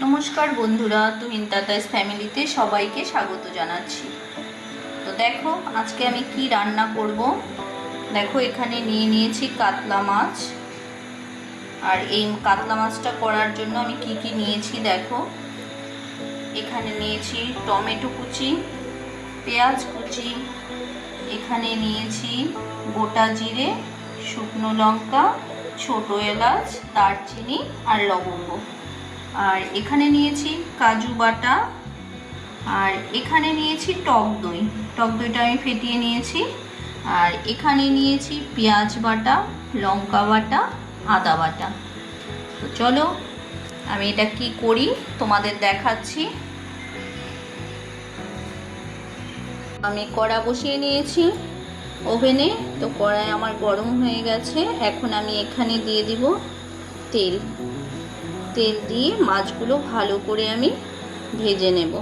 নমস্কার বন্ধুরা, তুহিন তাতাইস ফ্যামিলিতে সবাইকে স্বাগত জানাচ্ছি। তো দেখো আজকে আমি কি রান্না করব। দেখো এখানে নিয়ে নিয়েছি কাতলা মাছ। আর এই কাতলা মাছটা করার জন্য আমি কি কি নিয়েছি দেখো। এখানে নিয়েছি টমেটো কুচি, পেঁয়াজ কুচি, এখানে নিয়েছি গোটা জিরে, শুকনো লঙ্কা, ছোট এলাচ, দারচিনি আর লবঙ্গ। আর এখানে নিয়েছি কাজু বাটা, আর এখানে নিয়েছি টক দই। টক দইটা আমি ফেটিয়ে নিয়েছি। আর এখানে নিয়েছি পেঁয়াজ বাটা, লঙ্কা বাটা, আদা বাটা। তো চলো আমি এটা কি করি তোমাদের দেখাচ্ছি। আমি কড়া বসিয়ে নিয়েছি ওভেনে। তো কড়াই আমার গরম হয়ে গেছে। এখন আমি এখানে দিয়ে দিব তেল। তেল দিয়ে মাছগুলো ভালো করে আমি ভেজে নেব।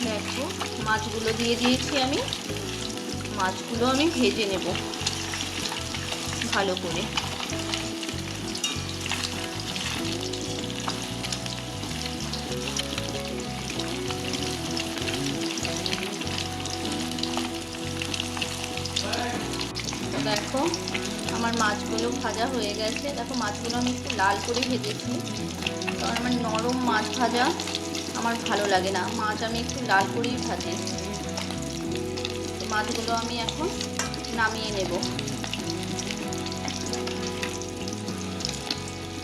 দেখো মাছগুলো দিয়ে দিয়েছি আমি। মাছগুলো আমি ভেজে নেব ভালো করে। দেখো আমার মাছগুলো ভাজা হয়ে গেছে। দেখো মাছগুলো আমি একটু লাল করে ভেজেছি, কারণ আমার নরম মাছ ভাজা আমার ভালো লাগে না। মাছ আমি একটু লাল করেই ভাজি। মাছগুলো আমি এখন নামিয়ে নেব।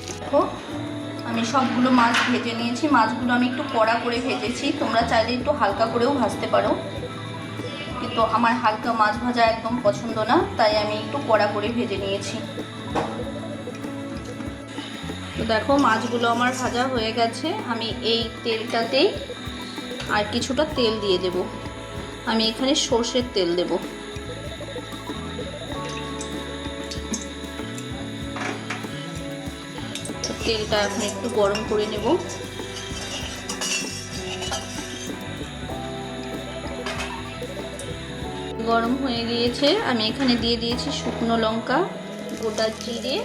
দেখো আমি সবগুলো মাছ ভেজে নিয়েছি। মাছগুলো আমি একটু কড়া করে ভেজেছি, তোমরা চাইলে একটু হালকা করেও ভাজতে পারো, কিন্তু আমার হালকা মাছ ভাজা একদম পছন্দ না, তাই আমি একটু কড়া করে ভেজে নিয়েছি। তো দেখো মাছগুলো আমার ভাজা হয়ে গেছে। আমি এই তেলটাতেই আর কিছুটা তেল দিয়ে দেব। আমি এখানে সর্ষের তেল দেব। তেলটা এখন একটু গরম করে নেব। গরম হয়ে গিয়েছে। আমি এখানে দিয়ে দিয়েছি শুকনো লঙ্কা, গোটা জিরে,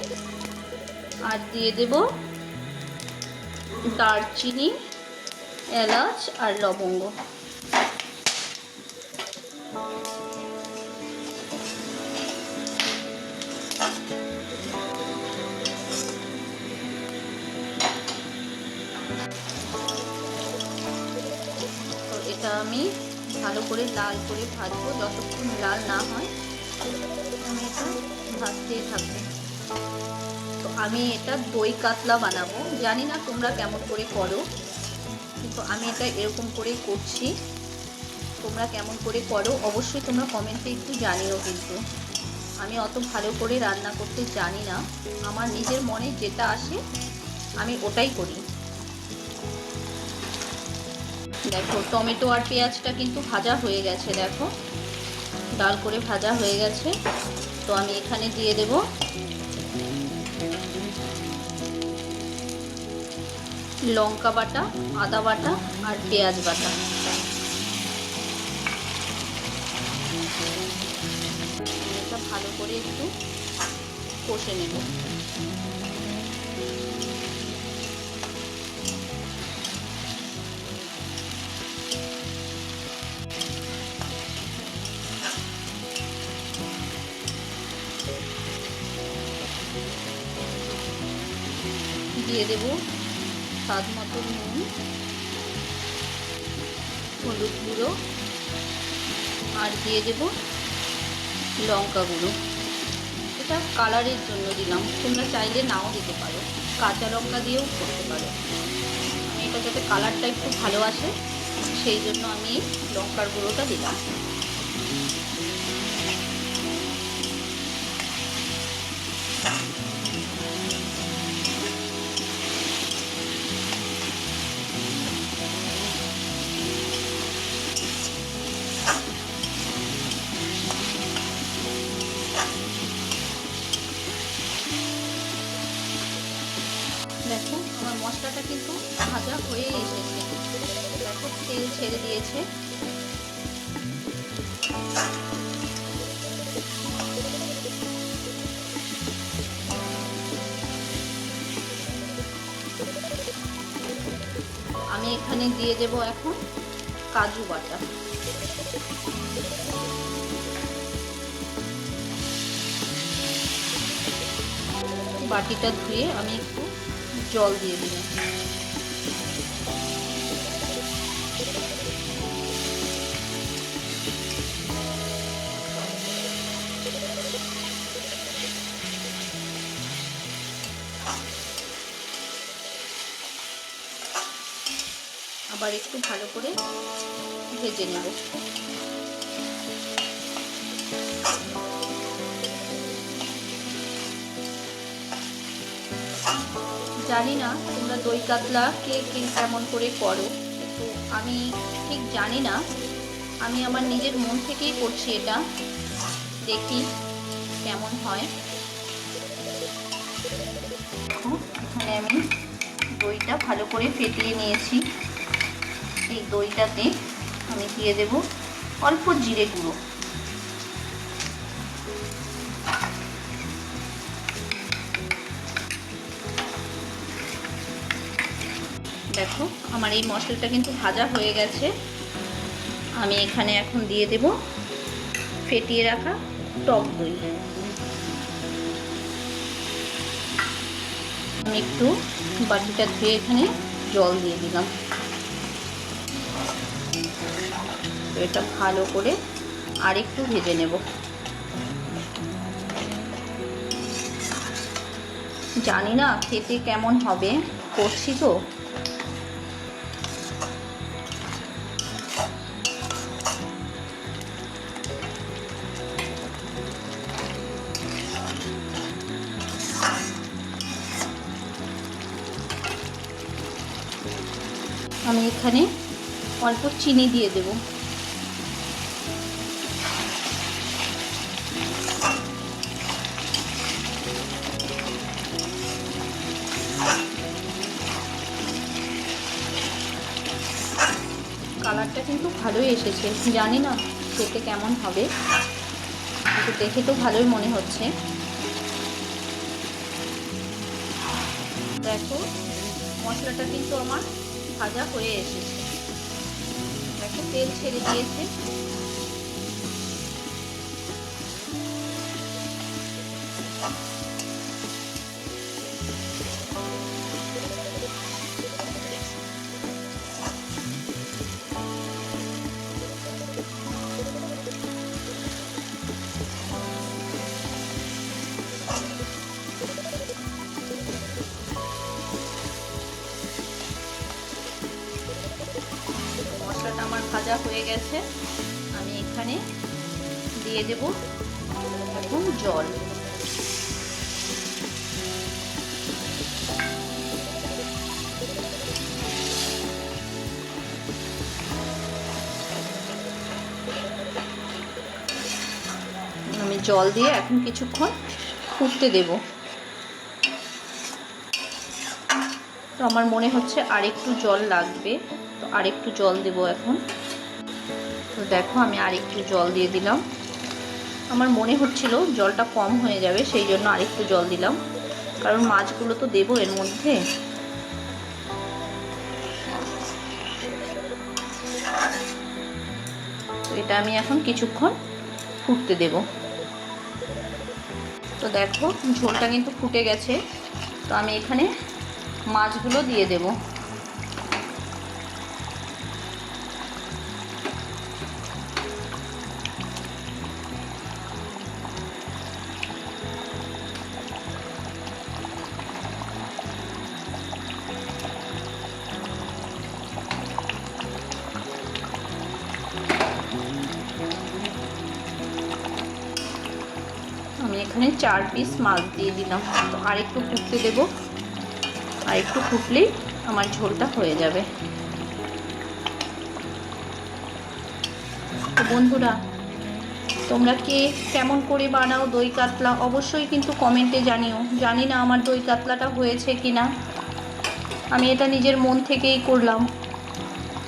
আর দিয়ে দেব দারচিনি, এলাচ আর লবঙ্গ। তো এটা আমি ভালো করে লাল করে ভাজবো। যতক্ষণ লাল না হয় আমি এটা ভাজতেই থাকবো। তো আমি এটা দই কাতলা বানাবো। জানি না তোমরা কেমন করে করো, কিন্তু আমি এটা এরকম করেই করছি। তোমরা কেমন করে করো অবশ্যই তোমরা কমেন্টে একটু জানিও। কিন্তু আমি অত ভালো করে রান্না করতে জানি না। আমার নিজের মনে যেটা আসে আমি ওটাই করি। দেখো টমেটো আর পেঁয়াজটা কিন্তু ভাজা হয়ে গেছে। দেখো লাল করে ভাজা হয়ে গেছে। তো আমি এখানে দিয়ে দেব লঙ্কা বাটা, আদা বাটা আর পেঁয়াজ বাটা। এটা ভালো করে একটু কষে নেব। দিয়ে দেব স্বাদ মতো নুন, হলুদ গুঁড়ো, আর দিয়ে দেব লঙ্কা গুঁড়ো। এটা কালারের জন্য দিলাম, তোমরা চাইলে নাও দিতে পারো, কাঁচা লঙ্কা দিয়েও করতে পারো। আমি এটা যাতে কালারটা একটু ভালো আসে সেই জন্য আমি লঙ্কার গুঁড়োটা দিলাম। হয়ে এসেছে, দেখো তেল ছেড়ে দিয়েছে। আমি এখানে দিয়ে দেব এখন কাজু বাটা। বাটিটা ধুয়ে আমি একটু জল দিয়ে দিলাম। আবার একটু ভালো করে ভেজে নেব। জানি না তোমরা দই কাতলা কে কেমন করে করো, কিন্তু আমি ঠিক জানি না। আমি আমার নিজের মন থেকেই করছি এটা, দেখি কেমন হয়। এখানে আমি দইটা ভালো করে ফেটিয়ে নিয়েছি। এই দইটাতে আমি দিয়ে দেব অল্প জিরে গুঁড়ো। দেখো আমার এই মশলাটা কিন্তু ভাজা হয়ে গেছে। আমি এখানে এখন দিয়ে দেব ফেটিয়ে রাখা টক দই। আমি একটু বাটিটা ধুয়ে এখানে জল দিয়ে দিলাম। এটা ভালো করে আরেকটু ভেজে নেব। জানি না খেতে কেমন হবে, করছি তো। আমি এখানে অল্প চিনি দিয়ে দেব। কালারটা কিন্তু ভালোই এসেছে, জানি না খেতে কেমন হবে, কিন্তু দেখে তো ভালোই মনে হচ্ছে। দেখো মশলাটা কিন্তু আমার ভাজা হয়ে এসেছে, দেখো তেল ছেড়ে দিয়েছে। মশলাটা আমার ভাজা হয়ে গেছে। আমি এখানে দিয়ে দেব এখন জল। আমি জল দিয়ে এখন কিছুক্ষণ ফুটতে দেব। তো আমার মনে হচ্ছে আরেকটু জল লাগবে, তো আরেকটু জল দেব এখন। তো দেখো আমি আরেকটু জল দিয়ে দিলাম। আমার মনে হচ্ছিল জলটা কম হয়ে যাবে, সেই জন্য আরেকটু জল দিলাম, কারণ মাছগুলো তো দেবো এর মধ্যে। তো এটা আমি এখন কিছুক্ষণ ফুটতে দেব। তো দেখো ঝোলটা কিন্তু ফুটে গেছে। তো আমি এখানে মাছগুলো দিয়ে দেব। আমি এখানে 4 পিস মাছ দিয়ে দিলাম। তো আরেকটু ফুটতে দেব, আর একটু ফুটলেই আমার ঝোলটা হয়ে যাবে। তো বন্ধুরা তোমরা কে কেমন করে বানাও দই কাতলা অবশ্যই কিন্তু কমেন্টে জানিও। জানি না আমার দই কাতলাটা হয়েছে কি না। আমি এটা নিজের মন থেকেই করলাম।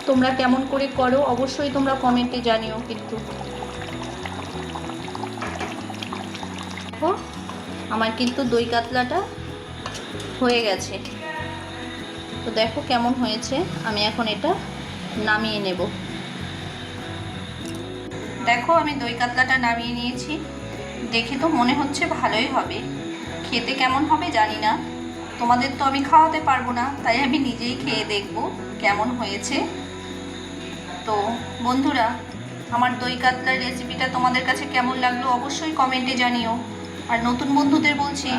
তোমরা কেমন করে করো অবশ্যই তোমরা কমেন্টে জানিও। কিন্তু দেখো আমার কিন্তু দই কাতলাটা হয়ে গেছে। তো দেখো কেমন হয়েছে। আমি এখন এটা নামিয়ে নেব। দেখো আমি দই কাতলাটা নামিয়ে নিয়েছি। দেখে তো মনে হচ্ছে ভালোই হবে, খেতে কেমন হবে জানি না। তোমাদের তো আমি খাওয়াতে পারবো না, তাই আমি নিজেই খেয়ে দেখব কেমন হয়েছে। তো বন্ধুরা, আমার দই কাতলার রেসিপিটা তোমাদের কাছে কেমন লাগলো অবশ্যই কমেন্টে জানিও। আর নতুন বন্ধুদের বলছি,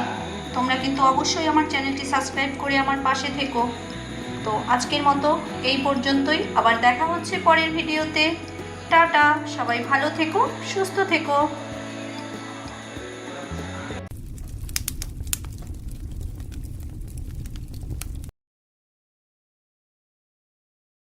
তোমরা কিন্তু অবশ্যই আমার চ্যানেলটি সাবস্ক্রাইব করে আমার পাশে থেকো। তো আজকের মতো এই পর্যন্তই, আবার দেখা হচ্ছে পরের ভিডিওতে। টাটা, সবাই ভালো থেকো, সুস্থ থেকো।